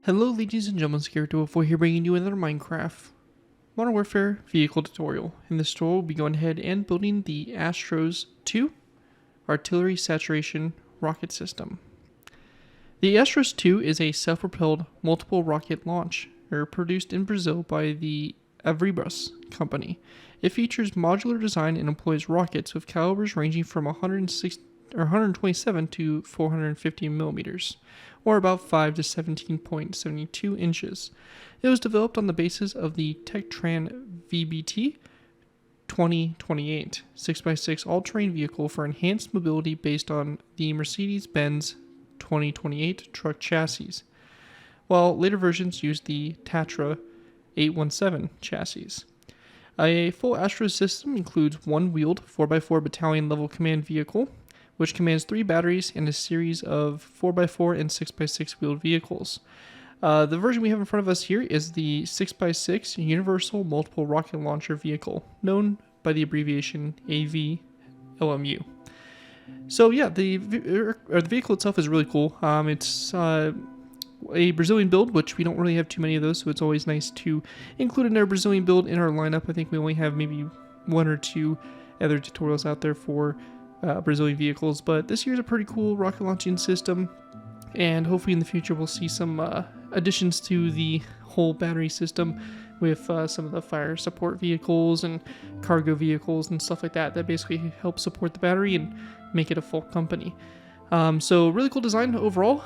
Hello ladies and gentlemen, Scared204 here bringing you another Minecraft Modern Warfare vehicle tutorial. In this tutorial we'll be going ahead and building the Astros II Artillery Saturation Rocket System. The Astros II is a self-propelled multiple rocket launcher produced in Brazil by the AV-LMU company. It features modular design and employs rockets with calibers ranging from 127 to 450 millimeters, or about 5 to 17.72 inches. It was developed on the basis of the Tectran VBT 2028 6x6 all-terrain vehicle for enhanced mobility based on the Mercedes-Benz 2028 truck chassis, while later versions used the Tatra 817 chassis. A full Astros system includes one wheeled 4x4 battalion level command vehicle, which commands 3 batteries and a series of 4x4 and 6x6 wheeled vehicles. The version we have in front of us here is the 6x6 Universal Multiple Rocket Launcher Vehicle, known by the abbreviation AV-LMU. So yeah, the vehicle itself is really cool. It's a Brazilian build, which we don't really have too many of those, so it's always nice to include another Brazilian build in our lineup. I think we only have maybe 1 or 2 other tutorials out there for Brazilian vehicles, but this here's a pretty cool rocket launching system, and hopefully in the future we'll see some additions to the whole battery system with some of the fire support vehicles and cargo vehicles and stuff like that basically help support the battery and make it a full company. So really cool design overall,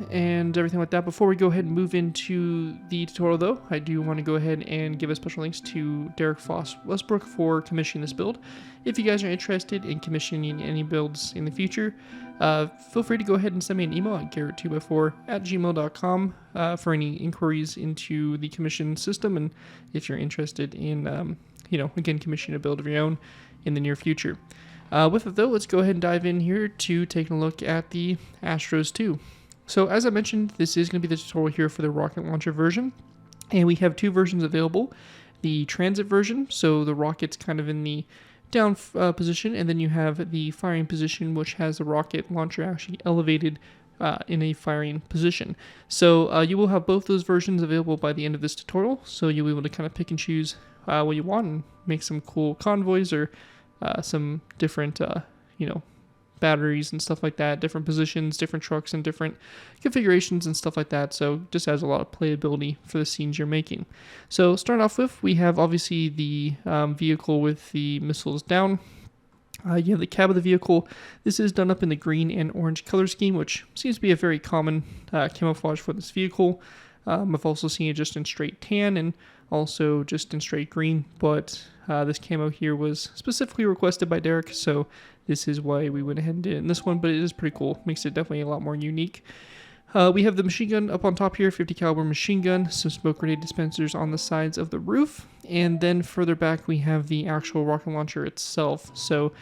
and everything like that. Before we go ahead and move into the tutorial though, I do want to go ahead and give a special thanks to Derek Foss Westbrook for commissioning this build. If you guys are interested in commissioning any builds in the future, feel free to go ahead and send me an email at garrett2x4@gmail.com for any inquiries into the commission system, and if you're interested in, again, commissioning a build of your own in the near future. With it though, let's go ahead and dive in here to taking a look at the Astros II. So as I mentioned, this is going to be the tutorial here for the rocket launcher version, and we have 2 versions available. The transit version, so the rocket's kind of in the down position, and then you have the firing position, which has the rocket launcher actually elevated in a firing position. So you will have both those versions available by the end of this tutorial, so you'll be able to kind of pick and choose what you want and make some cool convoys or some different, batteries and stuff like that, different positions, different trucks, and different configurations and stuff like that. So just has a lot of playability for the scenes you're making. So starting off with, we have obviously the vehicle with the missiles down. You have the cab of the vehicle. This is done up in the green and orange color scheme, which seems to be a very common camouflage for this vehicle. I've also seen it just in straight tan and also just in straight green, but this camo here was specifically requested by Derek, so this is why we went ahead and did it in this one, but it is pretty cool. Makes it definitely a lot more unique. We have the machine gun up on top here, 50 caliber machine gun, some smoke grenade dispensers on the sides of the roof, and then further back we have the actual rocket launcher itself. So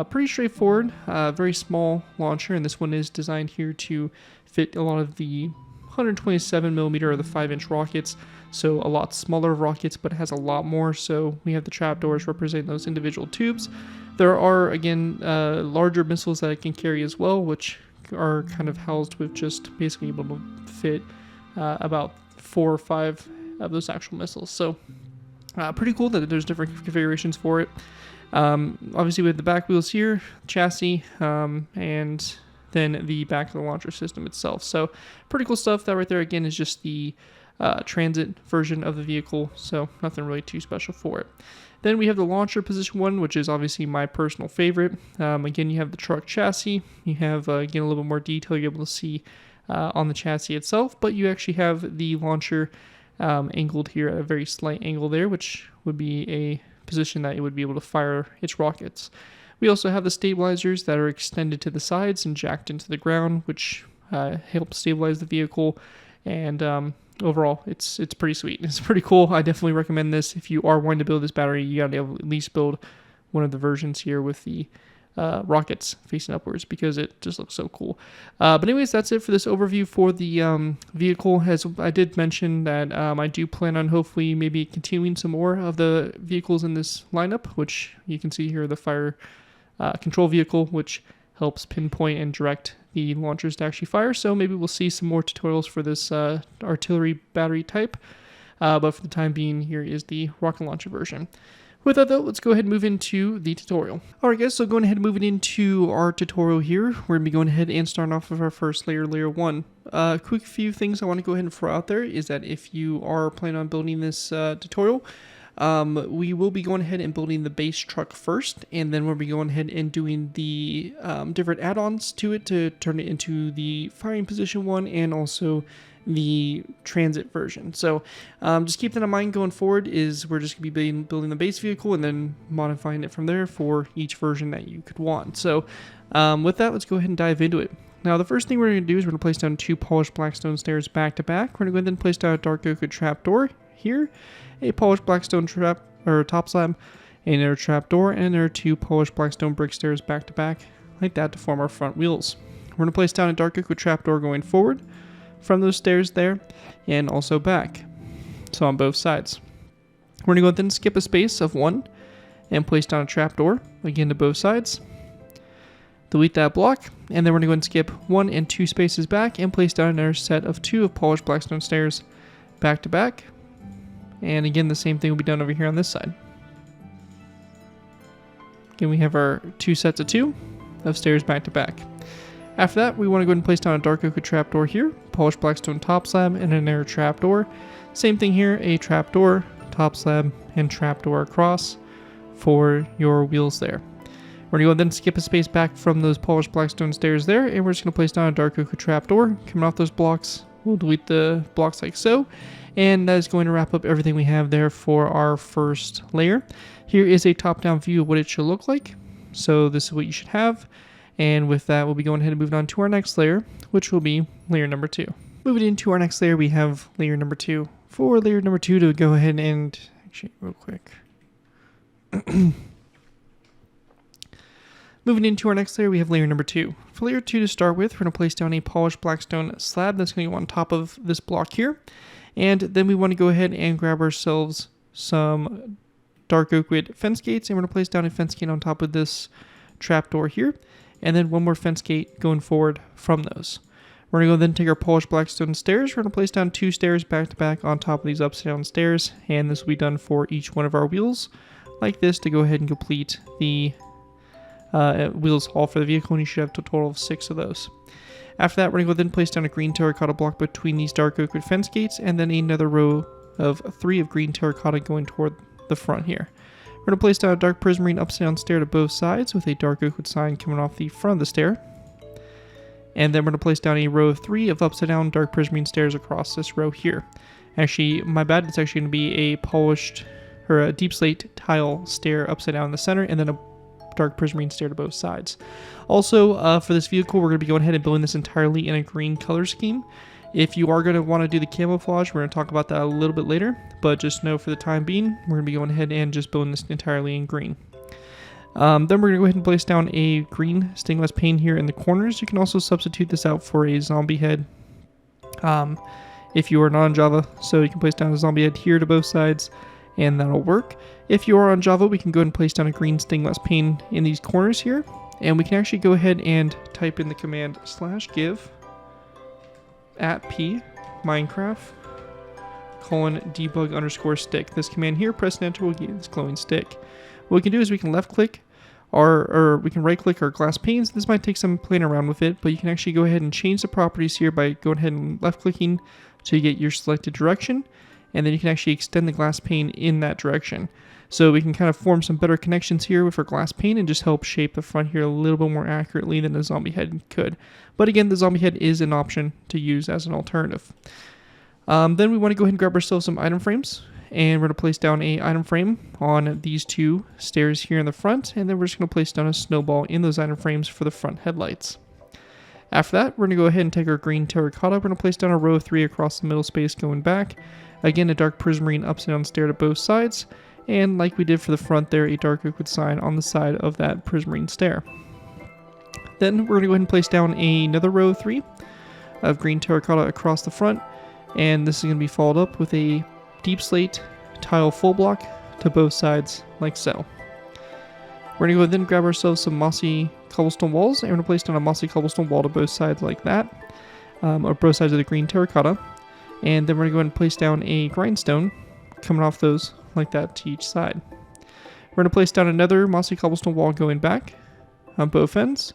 pretty straightforward, very small launcher, and this one is designed here to fit a lot of the 127 millimeter or the 5-inch rockets, so a lot smaller rockets, but it has a lot more. So we have the trapdoors representing those individual tubes. There are, again, larger missiles that it can carry as well, which are kind of housed with just basically able to fit about 4 or 5 of those actual missiles. So pretty cool that there's different configurations for it. Obviously we have the back wheels here, chassis, and then the back of the launcher system itself. So pretty cool stuff. That right there again is just the transit version of the vehicle, so nothing really too special for it. Then we have the launcher position 1, which is obviously my personal favorite. Again, you have the truck chassis. You have again a little bit more detail you're able to see on the chassis itself, but you actually have the launcher angled here at a very slight angle there, which would be a position that it would be able to fire its rockets. We also have the stabilizers that are extended to the sides and jacked into the ground, which helps stabilize the vehicle, and overall it's pretty sweet. It's pretty cool. I definitely recommend this. If you are wanting to build this battery, you gotta at least build one of the versions here with the rockets facing upwards, because it just looks so cool. But anyways, that's it for this overview for the vehicle. As I did mention that I do plan on hopefully maybe continuing some more of the vehicles in this lineup, which you can see here, the fire control vehicle, which helps pinpoint and direct the launchers to actually fire, so maybe we'll see some more tutorials for this artillery battery type. But for the time being, here is the rocket launcher version. With that though, let's go ahead and move into the tutorial. Alright guys, so going ahead and moving into our tutorial here, we're going to be going ahead and starting off with our first layer, layer 1. Quick few things I want to go ahead and throw out there is that if you are planning on building this tutorial, we will be going ahead and building the base truck first, and then we'll be going ahead and doing the different add-ons to it to turn it into the firing position one and also the transit version. So just keep that in mind going forward, is we're just going to be building the base vehicle and then modifying it from there for each version that you could want. So with that, let's go ahead and dive into it. Now the first thing we're going to do is we're going to place down 2 polished blackstone stairs back to back. We're going to go ahead and place down a dark oak trapdoor here, a polished blackstone top slab, another trapdoor, and there are 2 polished blackstone brick stairs back to back like that to form our front wheels. We're going to place down a dark oak trapdoor going forward from those stairs there and also back, so on both sides. We're going to go ahead and skip a space of 1 and place down a trapdoor again to both sides, delete that block, and then we're going to go ahead and skip 1 and 2 spaces back and place down another set of 2 of polished blackstone stairs back to back, and again the same thing will be done over here on this side. Again, we have our 2 sets of 2 of stairs back to back. After that, we want to go ahead and place down a dark oak trapdoor here, polished blackstone top slab, and another trapdoor. Same thing here, a trapdoor, top slab, and trapdoor across for your wheels there. We're going to go ahead and skip a space back from those polished blackstone stairs there, and we're just going to place down a dark oak trapdoor. Coming off those blocks, we'll delete the blocks like so, and that is going to wrap up everything we have there for our first layer. Here is a top-down view of what it should look like. So this is what you should have. And with that, we'll be going ahead and moving on to our next layer, which will be layer number 2. Moving into our next layer, we have layer number 2. For layer number 2 to go ahead and, actually real quick. Moving into our next layer, we have layer number 2. For layer 2 to start with, we're going to place down a polished blackstone slab that's going to go on top of this block here. And then we want to go ahead and grab ourselves some dark oak wood fence gates, and we're going to place down a fence gate on top of this trapdoor here. And then 1 more fence gate going forward from those. We're going to go then take our polished blackstone stairs. We're going to place down 2 stairs back to back on top of these upside down stairs, and this will be done for each one of our wheels like this to go ahead and complete the wheels all for the vehicle, and you should have a total of 6 of those. After that, we're going to go then place down a green terracotta block between these dark oak wood fence gates, and then another row of 3 of green terracotta going toward the front here. We're going to place down a dark prismarine upside down stair to both sides with a dark oak wood sign coming off the front of the stair. And then we're going to place down a row of 3 of upside down dark prismarine stairs across this row here. Actually, my bad, it's actually going to be a polished or a deep slate tile stair upside down in the center, and then a dark prismarine stair to both sides. Also, for this vehicle, we're going to be going ahead and building this entirely in a green color scheme. If you are going to want to do the camouflage, we're going to talk about that a little bit later, but just know for the time being, we're going to be going ahead and just building this entirely in green. Then we're going to go ahead and place down a green stained glass pane here in the corners. You can also substitute this out for a zombie head if you are not on Java. So you can place down a zombie head here to both sides, and that'll work. If you are on Java, we can go ahead and place down a green stained glass pane in these corners here, and we can actually go ahead and type in the command /give @p Minecraft :debug_stick. This command here, press enter, will give this glowing stick. What we can do is we can left click or we can right click our glass panes. This might take some playing around with it, but you can actually go ahead and change the properties here by going ahead and left clicking so you get your selected direction, and then you can actually extend the glass pane in that direction. So we can kind of form some better connections here with our glass pane and just help shape the front here a little bit more accurately than a zombie head could. But again, the zombie head is an option to use as an alternative. Then we want to go ahead and grab ourselves some item frames, and we're going to place down a item frame on these 2 stairs here in the front, and then we're just going to place down a snowball in those item frames for the front headlights. After that, we're going to go ahead and take our green terracotta. We're going to place down a row of 3 across the middle space going back. Again, a dark prismarine upside down stair to both sides, and like we did for the front there, a dark oak wood sign on the side of that prismarine stair. Then we're going to go ahead and place down another row of 3 of green terracotta across the front, and this is going to be followed up with a deep slate tile full block to both sides like so. We're going to go ahead and grab ourselves some mossy cobblestone walls, and we're going to place down a mossy cobblestone wall to both sides like that, or both sides of the green terracotta. And then we're going to go ahead and place down a grindstone coming off those like that to each side. We're going to place down another mossy cobblestone wall going back on both ends,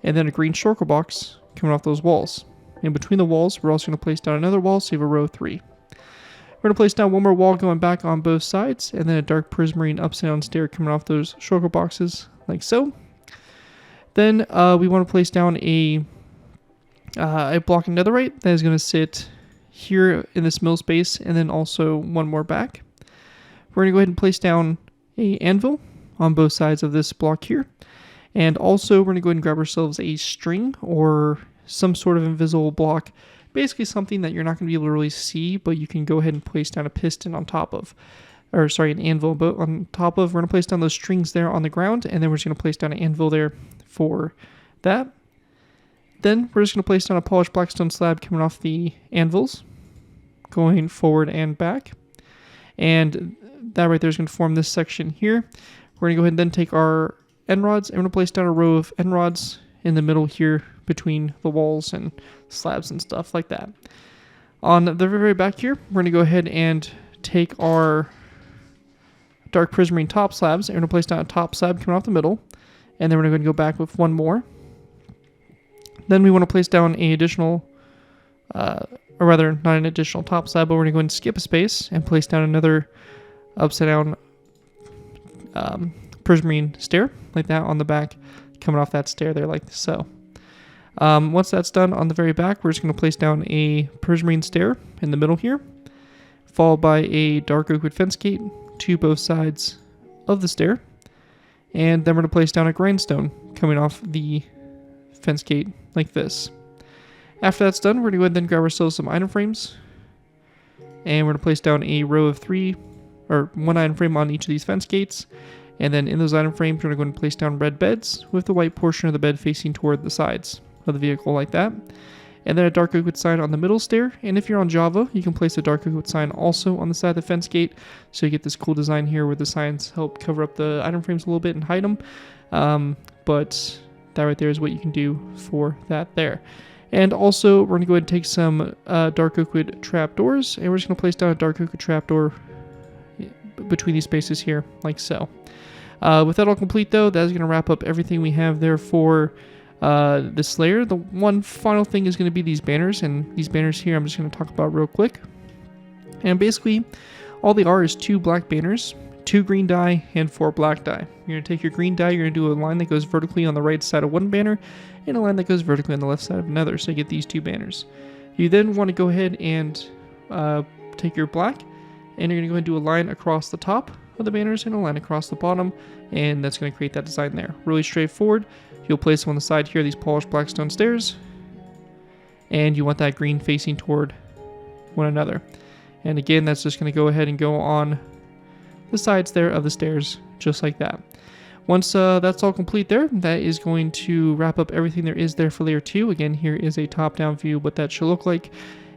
and then a green shulker box coming off those walls. In between the walls, we're also going to place down another wall, so you have a row of 3. We're going to place down one more wall going back on both sides, and then a dark prismarine upside down stair coming off those shulker boxes, like so. Then we want to place down a block of netherite that is going to sit here in this mill space, and then also one more back. We're going to go ahead and place down a anvil on both sides of this block here. And also, we're going to go ahead and grab ourselves a string or some sort of invisible block. Basically something that you're not going to be able to really see, but you can go ahead and place down a piston on top of. Or sorry, an anvil on top of. We're going to place down those strings there on the ground, and then we're just going to place down an anvil there for that. Then we're just going to place down a polished blackstone slab coming off the anvils, going forward and back. And that right there is going to form this section here. We're going to go ahead and then take our end rods, and we're going to place down a row of end rods in the middle here between the walls and slabs and stuff like that. On the very back here, we're going to go ahead and take our dark prismarine top slabs, and we're going to place down a top slab coming off the middle, and then we're going to go back with one more. Then we want to place down an additional, or rather not an additional top slab, but we're going to go and skip a space and place down another upside down prismarine stair like that on the back, coming off that stair there like so. Once that's done, on the very back, we're just going to place down a prismarine stair in the middle here, followed by a dark oak wood fence gate to both sides of the stair, and then we're going to place down a grindstone coming off the fence gate like this. After that's done, we're going to go ahead and then grab ourselves some item frames, and we're going to place down a row of 3, or 1 item frame on each of these fence gates. And then in those item frames, we're going to go ahead and place down red beds with the white portion of the bed facing toward the sides of the vehicle like that. And then a dark oak wood sign on the middle stair. And if you're on Java, you can place a dark oak wood sign also on the side of the fence gate. So you get this cool design here where the signs help cover up the item frames a little bit and hide them. But that right there is what you can do for that there. And also, we're going to go ahead and take some dark oak wood trapdoors. And we're just going to place down a dark oak wood trapdoor between these spaces here, like so. With that all complete, though, that is going to wrap up everything we have there for this layer. The one final thing is going to be these banners, and these banners here I'm just going to talk about real quick. And basically, all they are is 2 black banners, 2 green dye, and 4 black dye. You're going to take your green dye, you're going to do a line that goes vertically on the right side of one banner, and a line that goes vertically on the left side of another, so you get these 2 banners. You then want to go ahead and take your black, and you're going to go ahead and do a line across the top of the banners and a line across the bottom, and that's going to create that design there. Really straightforward. You'll place them on the side here, these polished blackstone stairs, and you want that green facing toward one another. And again, that's just going to go ahead and go on the sides there of the stairs, just like that. Once that's all complete there, that is going to wrap up everything there is there for layer 2. Again, here is a top-down view of what that should look like,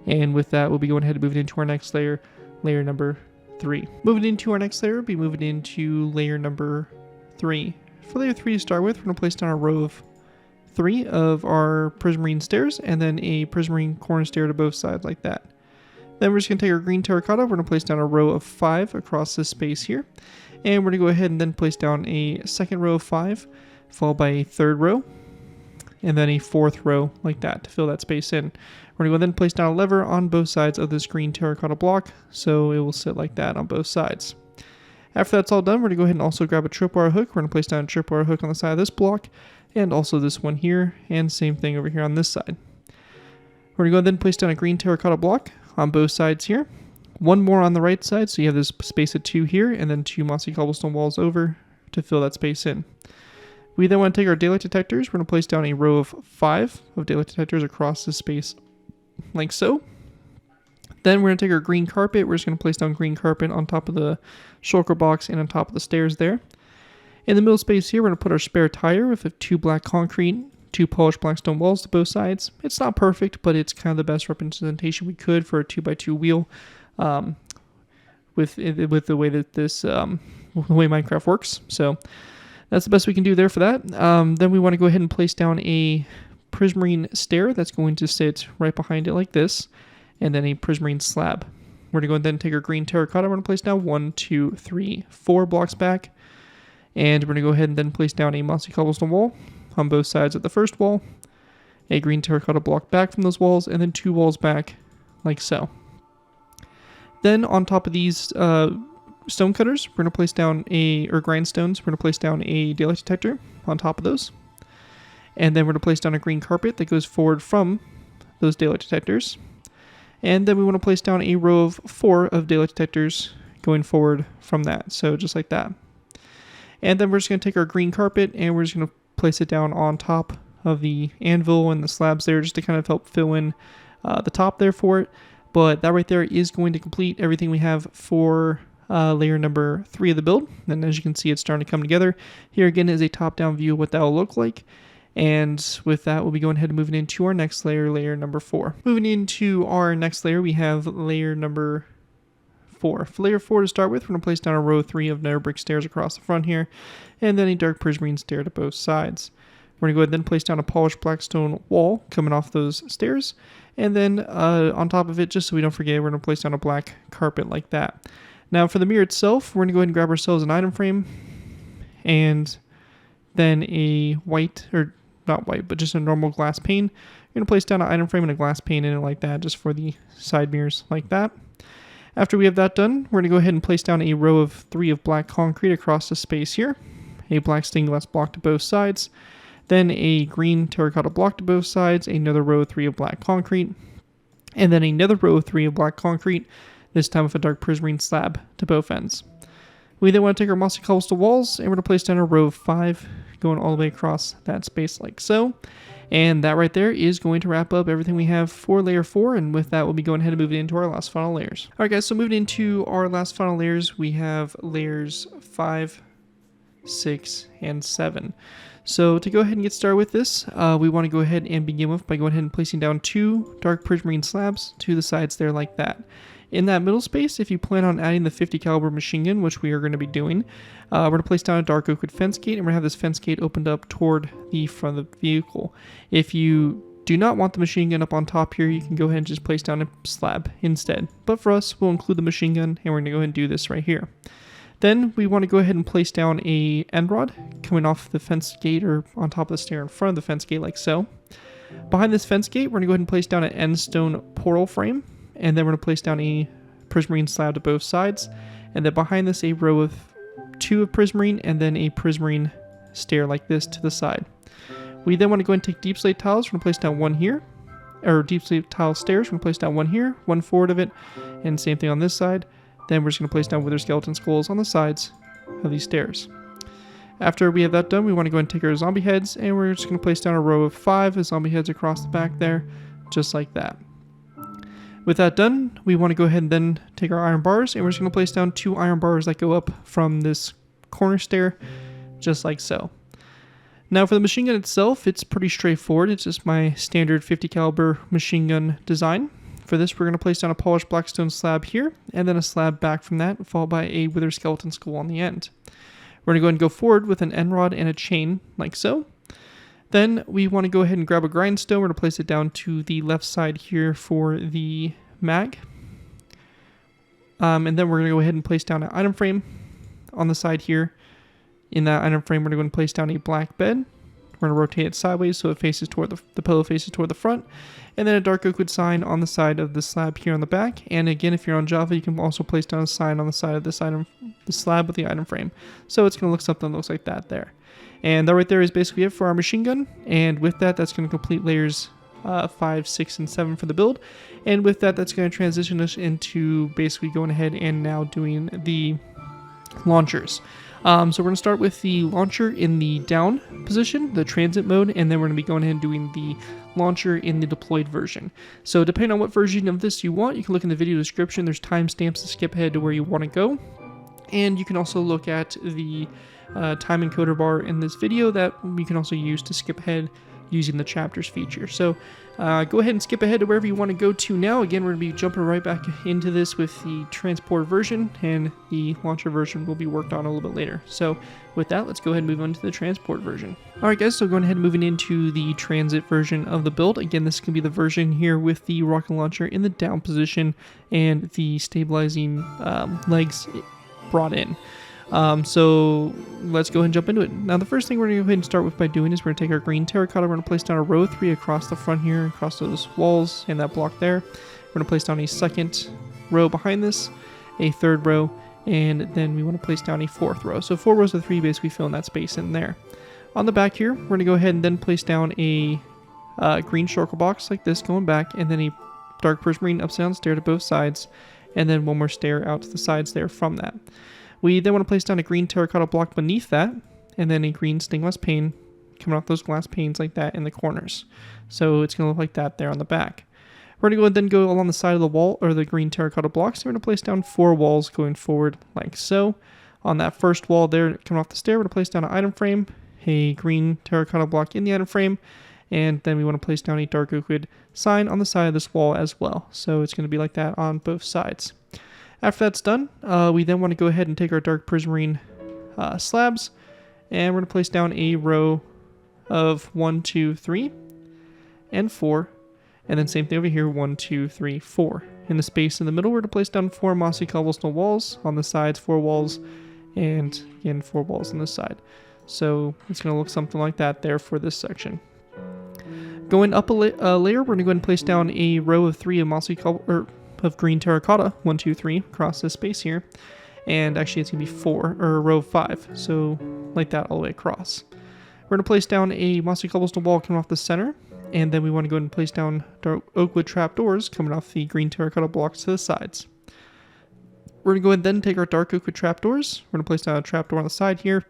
and with that, we'll be going ahead and moving into our next layer, layer number 3. Moving into our next layer, we'll be moving into layer number 3. For layer 3 to start with, we're going to place down a row of 3 of our prismarine stairs, and then a prismarine corner stair to both sides like that. Then we're just going to take our green terracotta, we're going to place down a row of 5 across this space here, and we're going to go ahead and then place down a second row of 5, followed by a third row, and then a fourth row like that to fill that space in. We're going to go then place down a lever on both sides of this green terracotta block, so it will sit like that on both sides. After that's all done, we're going to go ahead and also grab a tripwire hook. We're going to place down a tripwire hook on the side of this block, and also this one here, and same thing over here on this side. We're going to go ahead and then place down a green terracotta block on both sides here. One more on the right side, so you have this space of 2 here, and then 2 mossy cobblestone walls over to fill that space in. We then want to take our daylight detectors. We're going to place down a row of 5 of daylight detectors across this space, like so. Then we're going to take our green carpet. We're just going to place down green carpet on top of the shulker box and on top of the stairs there. In the middle space here, we're going to put our spare tire with 2 black concrete, 2 polished blackstone walls to both sides. It's not perfect, but it's kind of the best representation we could for a 2x2 wheel with the way that this the way Minecraft works. So That's the best we can do there for that. Then we want to go ahead and place down a prismarine stair that's going to sit right behind it like this, and then a prismarine slab. We're going to go ahead and take our green terracotta. We're going to place down 1, 2, 3, 4 blocks back. And we're going to go ahead and then place down a mossy cobblestone wall on both sides of the first wall, a green terracotta block back from those walls, and then 2 walls back like so. Then on top of these stone cutters, we're going to place down or grindstones, we're going to place down a daylight detector on top of those. And then we're going to place down a green carpet that goes forward from those daylight detectors. And then we want to place down a row of 4 of daylight detectors going forward from that. So just like that. And then we're just going to take our green carpet and we're just going to place it down on top of the anvil and the slabs there just to kind of help fill in the top there for it. But that right there is going to complete everything we have for layer number 3 of the build. And as you can see, it's starting to come together. Here again is a top-down view of what that will look like. And with that, we'll be going ahead and moving into our next layer, layer number 4. Moving into our next layer, we have layer number 4. For layer 4 to start with, we're going to place down a row 3 of nether brick stairs across the front here, and then a dark prismarine stair to both sides. We're going to go ahead and then place down a polished black stone wall coming off those stairs, and then on top of it, just so we don't forget, we're going to place down a black carpet like that. Now for the mirror itself, we're going to go ahead and grab ourselves an item frame, and then a white, or not white, but just a normal glass pane. You're going to place down an item frame and a glass pane in it like that, just for the side mirrors like that. After we have that done, we're going to go ahead and place down a row of 3 of black concrete across the space here, a black stained glass block to both sides, then a green terracotta block to both sides, another row of 3 of black concrete, and then another row of 3 of black concrete, this time with a dark prismarine slab to both ends. We then want to take our mossy cobblestone walls and we're going to place down a row of 5 going all the way across that space like so. And that right there is going to wrap up everything we have for layer 4. And with that, we'll be going ahead and moving into our last final layers. All right, guys, so moving into our last final layers, we have layers 5, 6, and 7. So to go ahead and get started with this, we want to go ahead and begin with by going ahead and placing down 2 dark prismarine slabs to the sides there like that. In that middle space, if you plan on adding the 50 caliber machine gun, which we are going to be doing, we're going to place down a dark oak wood fence gate, and we're going to have this fence gate opened up toward the front of the vehicle. If you do not want the machine gun up on top here, you can go ahead and just place down a slab instead. But for us, we'll include the machine gun, and we're going to go ahead and do this right here. Then we want to go ahead and place down a end rod coming off the fence gate or on top of the stair in front of the fence gate like so. Behind this fence gate, we're going to go ahead and place down an end stone portal frame. And then we're going to place down a prismarine slab to both sides. And then behind this, a row of 2 of prismarine and then a prismarine stair like this to the side. We then want to go and take deep slate tiles. We're going to place down 1 here. Or deep slate tile stairs. We're going to place down 1 here, 1 forward of it. And same thing on this side. Then we're just going to place down wither skeleton skulls on the sides of these stairs. After we have that done, we want to go and take our zombie heads. And we're just going to place down a row of 5 of zombie heads across the back there. Just like that. With that done, we want to go ahead and then take our iron bars, and we're just going to place down 2 iron bars that go up from this corner stair, just like so. Now for the machine gun itself, it's pretty straightforward. It's just my standard 50 caliber machine gun design. For this, we're going to place down a polished blackstone slab here, and then a slab back from that, followed by a wither skeleton skull on the end. We're going to go ahead and go forward with an end rod and a chain, like so. Then we want to go ahead and grab a grindstone. We're going to place it down to the left side here for the mag. And then we're going to go ahead and place down an item frame on the side here. In that item frame, we're going to place down a black bed. We're going to rotate it sideways so it faces toward the pillow faces toward the front. And then a dark oak wood sign on the side of the slab here on the back. And again, if you're on Java, you can also place down a sign on the side of this item, the slab with the item frame. So it's going to look something that looks like that there. And that right there is basically it for our machine gun. And with that, that's going to complete layers 5, 6, and 7 for the build. And with that, that's going to transition us into basically going ahead and now doing the launchers. So we're going to start with the launcher in the down position, the transit mode, and then we're going to be going ahead and doing the launcher in the deployed version. So depending on what version of this you want, you can look in the video description. There's timestamps to skip ahead to where you want to go. And you can also look at the time encoder bar in this video that you can also use to skip ahead using the chapters feature. So go ahead and skip ahead to wherever you want to go to now. Again, we're going to be jumping right back into this with the transport version, and the launcher version will be worked on a little bit later. So with that, let's go ahead and move on to the transport version. Alright guys, so going ahead and moving into the transit version of the build. Again, this can be the version here with the rocket launcher in the down position and the stabilizing legs brought in. So let's go ahead and jump into it. Now the first thing we're going to go ahead and start with by doing is we're going to take our green terracotta, we're going to place down a row 3 across the front here, across those walls and that block there. We're going to place down a second row behind this, a third row, and then we want to place down a fourth row. So 4 rows of 3 basically filling that space in there. On the back here, we're going to go ahead and then place down a green circle box like this going back, and then a dark prismarine upside down stair to both sides, and then one more stair out to the sides there from that. We then want to place down a green terracotta block beneath that, and then a green stained glass pane coming off those glass panes like that in the corners. So it's going to look like that there on the back. We're going to go and then go along the side of the wall, or the green terracotta blocks. We're going to place down 4 walls going forward like so. On that first wall there coming off the stair, we're going to place down an item frame, a green terracotta block in the item frame, and then we want to place down a dark oak wood sign on the side of this wall as well. So it's going to be like that on both sides. After that's done, we then want to go ahead and take our dark prismarine slabs, and we're going to place down a row of 1, 2, 3, and 4, and then same thing over here, 1, 2, 3, 4. In the space in the middle, we're going to place down 4 mossy cobblestone walls, on the sides 4 walls, and again 4 walls on this side. So it's going to look something like that there for this section. Going up a layer, we're going to go ahead and place down a row of 3 of mossy of green terracotta, 1, 2, 3, across this space here. And actually it's going to be 4, or a row of 5, so like that all the way across. We're going to place down a mossy cobblestone wall coming off the center, and then we want to go ahead and place down dark oak wood trapdoors coming off the green terracotta blocks to the sides. We're going to go ahead and then take our dark oak wood trapdoors. We're going to place down a trapdoor on the side here,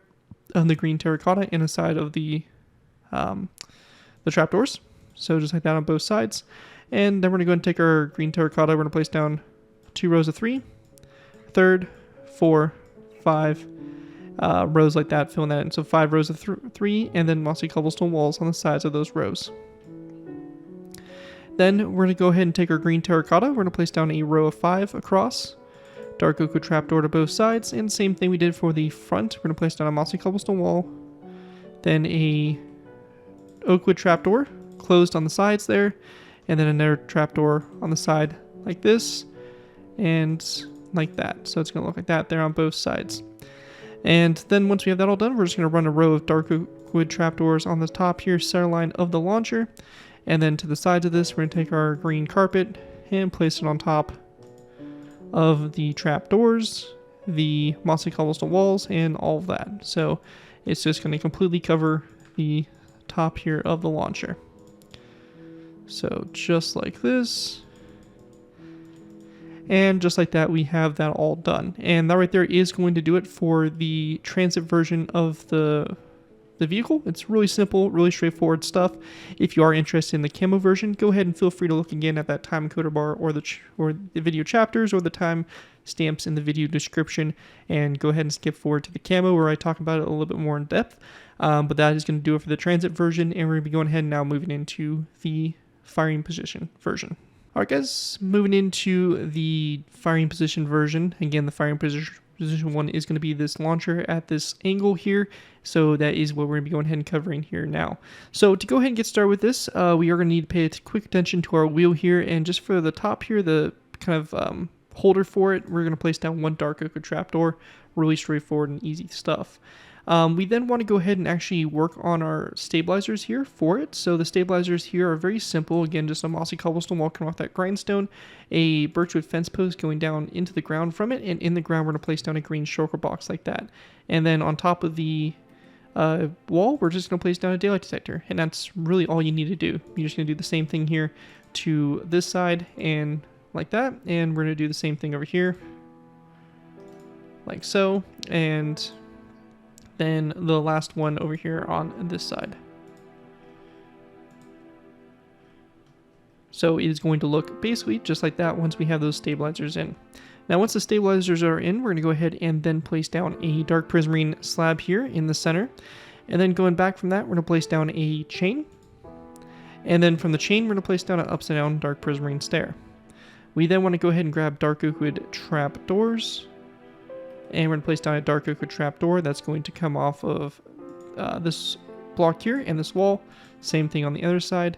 on the green terracotta, and the side of the trapdoors. So just like that on both sides. And then we're going to go and take our green terracotta, we're going to place down 2 rows of 3, third, 4, 5 rows like that, filling that in. So 5 rows of 3, and then mossy cobblestone walls on the sides of those rows. Then we're going to go ahead and take our green terracotta, we're going to place down a row of 5 across, dark oak wood trapdoor to both sides, and same thing we did for the front. We're going to place down a mossy cobblestone wall, then a oak wood trapdoor closed on the sides there, and then another trapdoor on the side like this, and like that. So it's going to look like that there on both sides. And then once we have that all done, we're just going to run a row of dark oak wood trapdoors on the top here, center line of the launcher. And then to the sides of this, we're going to take our green carpet and place it on top of the trapdoors, the mossy cobblestone walls, and all of that. So it's just going to completely cover the top here of the launcher. So just like this, and just like that, we have that all done. And that right there is going to do it for the transit version of the vehicle. It's really simple, really straightforward stuff. If you are interested in the camo version, go ahead and feel free to look again at that time encoder bar, or the video chapters, or the time stamps in the video description, and go ahead and skip forward to the camo where I talk about it a little bit more in depth. But that is going to do it for the transit version, and we're going to be going ahead and now moving into the firing position version. Alright guys, moving into the firing position version. Again, the firing position 1 is going to be this launcher at this angle here. So that is what we're going to be going ahead and covering here now. So to go ahead and get started with this, we are going to need to pay quick attention to our wheel here. And just for the top here, the kind of holder for it, we're going to place down 1 dark oak trapdoor. Really straightforward and easy stuff. We then want to go ahead and actually work on our stabilizers here for it. So the stabilizers here are very simple. Again, just a mossy cobblestone wall coming off that grindstone, a birchwood fence post going down into the ground from it, and in the ground we're going to place down a green shulker box like that. And then on top of the wall, we're just going to place down a daylight detector, and that's really all you need to do. You're just going to do the same thing here to this side and like that, and we're going to do the same thing over here like so, and then the last one over here on this side. So it is going to look basically just like that once we have those stabilizers in. Now once the stabilizers are in, we're going to go ahead and then place down a dark prismarine slab here in the center. And then going back from that, we're going to place down a chain And then from the chain, we're going to place down an upside down dark prismarine stair. We then want to go ahead and grab dark oak wood trap doors. And we're going to place down a dark oak wood trap door that's going to come off of this block here and this wall. Same thing on the other side.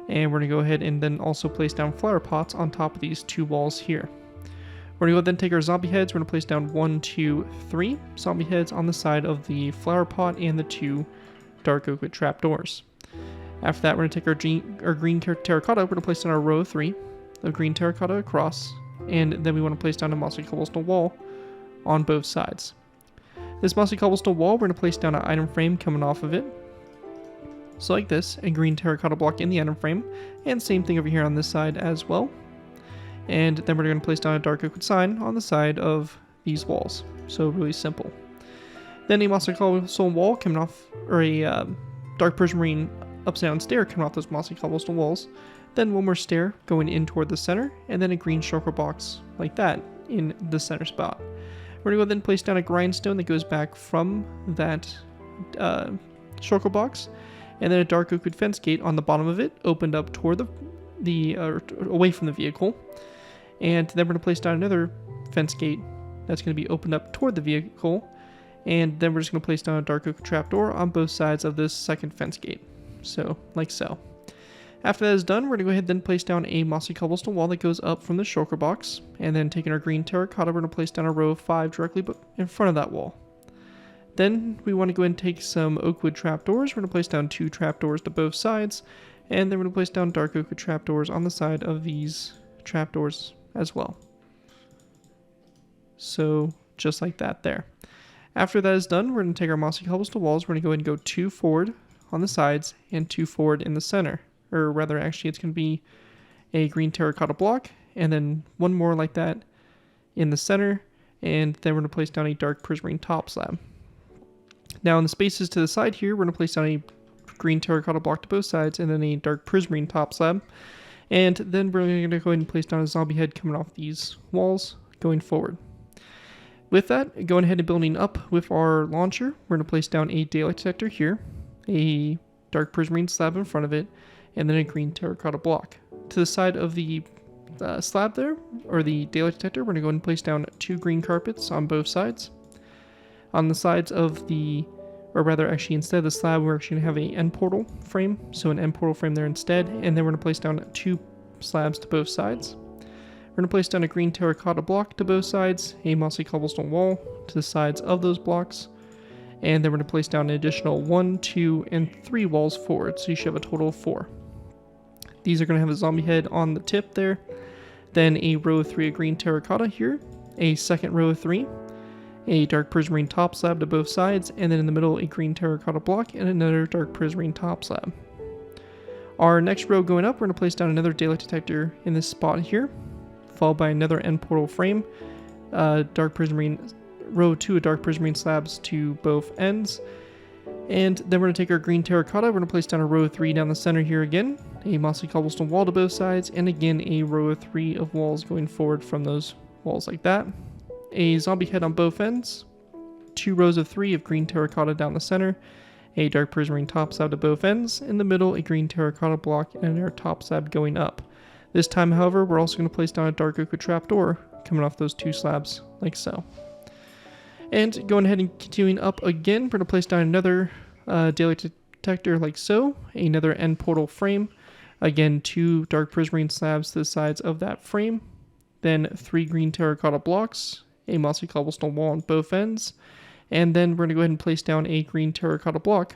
And we're going to go ahead and then also place down flower pots on top of these two walls here. We're going to go then take our zombie heads. We're going to place down 1, 2, 3 zombie heads on the side of the flower pot and the 2 dark oak wood trap doors. After that, we're going to take our green terracotta. We're going to place down our row of 3 of green terracotta across. And then we want to place down a mossy cobblestone wall on both sides. This mossy cobblestone wall, we're going to place down an item frame coming off of it. So like this, a green terracotta block in the item frame, and same thing over here on this side as well. And then we're going to place down a dark oak wood sign on the side of these walls. So really simple. Then a mossy cobblestone wall coming off, or a dark prismarine upside down stair coming off those mossy cobblestone walls. Then one more stair going in toward the center, and then a green shulker box like that in the center spot. We're going to go then place down a grindstone that goes back from that shulker box, and then a dark oak wood fence gate on the bottom of it, opened up toward away from the vehicle. And then we're going to place down another fence gate that's going to be opened up toward the vehicle. And then we're just going to place down a dark oak trapdoor on both sides of this second fence gate. So, like so. After that is done, we're going to go ahead and then place down a mossy cobblestone wall that goes up from the shulker box. And then taking our green terracotta, we're going to place down a row of 5 directly in front of that wall. Then we want to go ahead and take some oak wood trapdoors. We're going to place down 2 trapdoors to both sides. And then we're going to place down dark oak wood trapdoors on the side of these trapdoors as well. So just like that there. After that is done, we're going to take our mossy cobblestone walls. We're going to go ahead and go 2 forward on the sides and 2 forward in the center. Or rather, actually, it's going to be a green terracotta block and then 1 more like that in the center. And then we're going to place down a dark prismarine top slab. Now in the spaces to the side here, we're going to place down a green terracotta block to both sides and then a dark prismarine top slab. And then we're going to go ahead and place down a zombie head coming off these walls going forward. With that, going ahead and building up with our launcher, we're going to place down a daylight detector here, a dark prismarine slab in front of it, and then a green terracotta block. To the side of the slab there, or the daylight detector, we're going to go ahead and place down 2 green carpets on both sides. On the sides of the, or rather actually instead of the slab, we're actually going to have an end portal frame, so an end portal frame there instead, and then we're going to place down 2 slabs to both sides. We're going to place down a green terracotta block to both sides, a mossy cobblestone wall to the sides of those blocks, and then we're going to place down an additional 1, 2, and 3 walls forward, so you should have a total of 4. These are going to have a zombie head on the tip there, then a row of 3 of green terracotta here, a second row of 3, a dark prismarine top slab to both sides, and then in the middle a green terracotta block and another dark prismarine top slab. Our next row going up, we're going to place down another daylight detector in this spot here, followed by another end portal frame, dark prismarine, row 2 of dark prismarine slabs to both ends. And then we're going to take our green terracotta, we're going to place down a row of 3 down the center here again, a mossy cobblestone wall to both sides, and again a row of 3 of walls going forward from those walls like that. A zombie head on both ends, 2 rows of 3 of green terracotta down the center, a dark prismarine top slab to both ends, in the middle a green terracotta block and another top slab going up. This time, however, we're also going to place down a dark oak wood trapdoor coming off those 2 slabs like so. And going ahead and continuing up again, we're going to place down another daylight detector like so, another end portal frame, again 2 dark prismarine slabs to the sides of that frame, then 3 green terracotta blocks, a mossy cobblestone wall on both ends, and then we're going to go ahead and place down a green terracotta block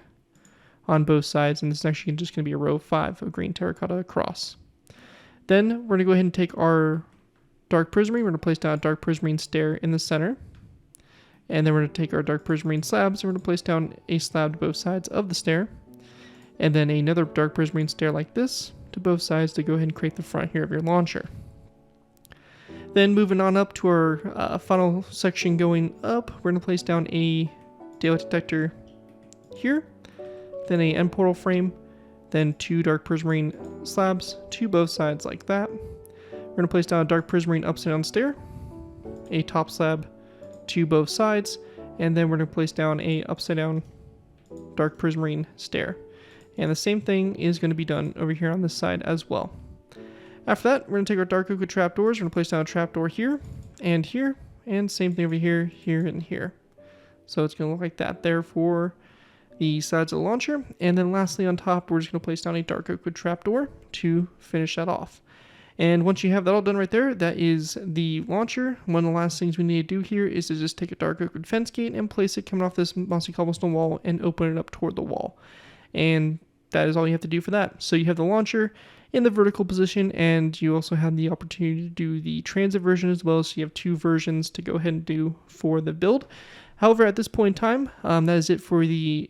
on both sides, and this is actually just going to be a row of 5 of green terracotta across. Then we're going to go ahead and take our dark prismarine, we're going to place down a dark prismarine stair in the center, and then we're going to take our dark prismarine slabs, and we're going to place down a slab to both sides of the stair, and then another dark prismarine stair like this to both sides to go ahead and create the front here of your launcher. Then moving on up to our final section going up, we're going to place down a daylight detector here, then a end portal frame, then 2 dark prismarine slabs to both sides like that. We're going to place down a dark prismarine upside down stair, a top slab to both sides, and then we're going to place down a upside down dark prismarine stair. And the same thing is going to be done over here on this side as well. After that, we're going to take our dark oak trapdoors. We're going to place down a trapdoor here, and same thing over here, here, and here. So it's going to look like that there for the sides of the launcher. And then lastly on top, we're just going to place down a dark oak trapdoor to finish that off. And once you have that all done right there, that is the launcher. One of the last things we need to do here is to just take a dark oak fence gate and place it coming off this mossy cobblestone wall and open it up toward the wall. And that is all you have to do for that. So you have the launcher in the vertical position, and you also have the opportunity to do the transit version as well. So you have two versions to go ahead and do for the build. However, at this point in time, that is it for the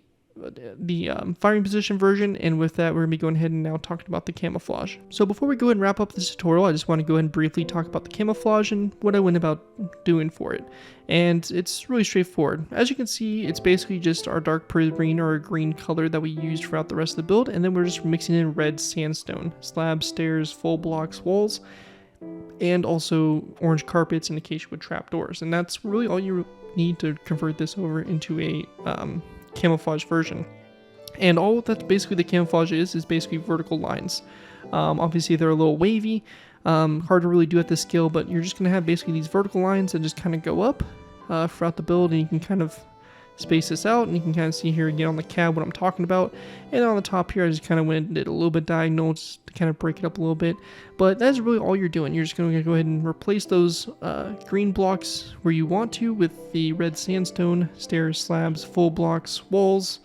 firing position version, and with that we're going to be going ahead and now talking about the camouflage. So before we go ahead and wrap up this tutorial, I just want to go ahead and briefly talk about the camouflage and what I went about doing for it. And it's really straightforward. As you can see, it's basically just our dark green or a green color that we used throughout the rest of the build, and then we're just mixing in red sandstone, slabs, stairs, full blocks, walls, and also orange carpets and acacia wood trapdoors. And that's really all you need to convert this over into a camouflage version. And all that basically the camouflage is basically vertical lines. Obviously they're a little wavy, hard to really do at this scale, but you're just going to have basically these vertical lines that just kind of go up throughout the build, and you can kind of space this out, and you can kind of see here again on the cab what I'm talking about. And on the top here I just kind of went and did a little bit diagonal just to kind of break it up a little bit. But that's really all you're doing. You're just going to go ahead and replace those green blocks where you want to with the red sandstone, stairs, slabs, full blocks, walls,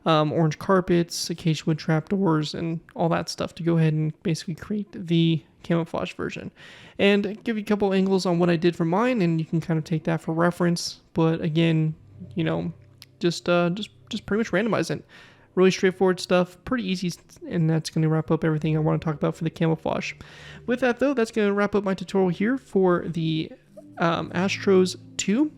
orange carpets, acacia wood trapdoors, and all that stuff to go ahead and basically create the camouflage version. And give you a couple angles on what I did for mine, and you can kind of take that for reference. But again, you know, just pretty much randomize it. Really straightforward stuff, pretty easy, and that's going to wrap up everything I want to talk about for the camouflage. With that though, that's going to wrap up my tutorial here for the Astros II,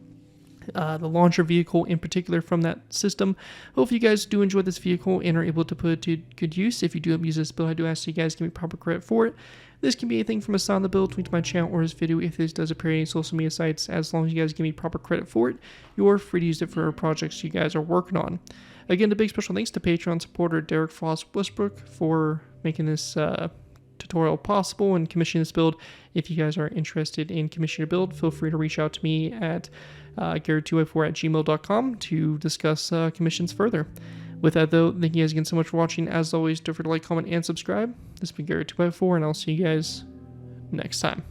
the launcher vehicle in particular from that system. Hope you guys do enjoy this vehicle and are able to put it to good use. If you do use this build, I do ask you guys to give me proper credit for it. This can be anything from a sign on the build, tweet to my channel, or this video if this does appear in any social media sites. As long as you guys give me proper credit for it, you're free to use it for projects you guys are working on. Again, a big special thanks to Patreon supporter Derek Foss Westbrook for making this tutorial possible and commissioning this build. If you guys are interested in commissioning a build, feel free to reach out to me at Garrett254@gmail.com to discuss commissions further. With that though, thank you guys again so much for watching. As always, don't forget to like, comment, and subscribe. This has been Garrett254, and I'll see you guys next time.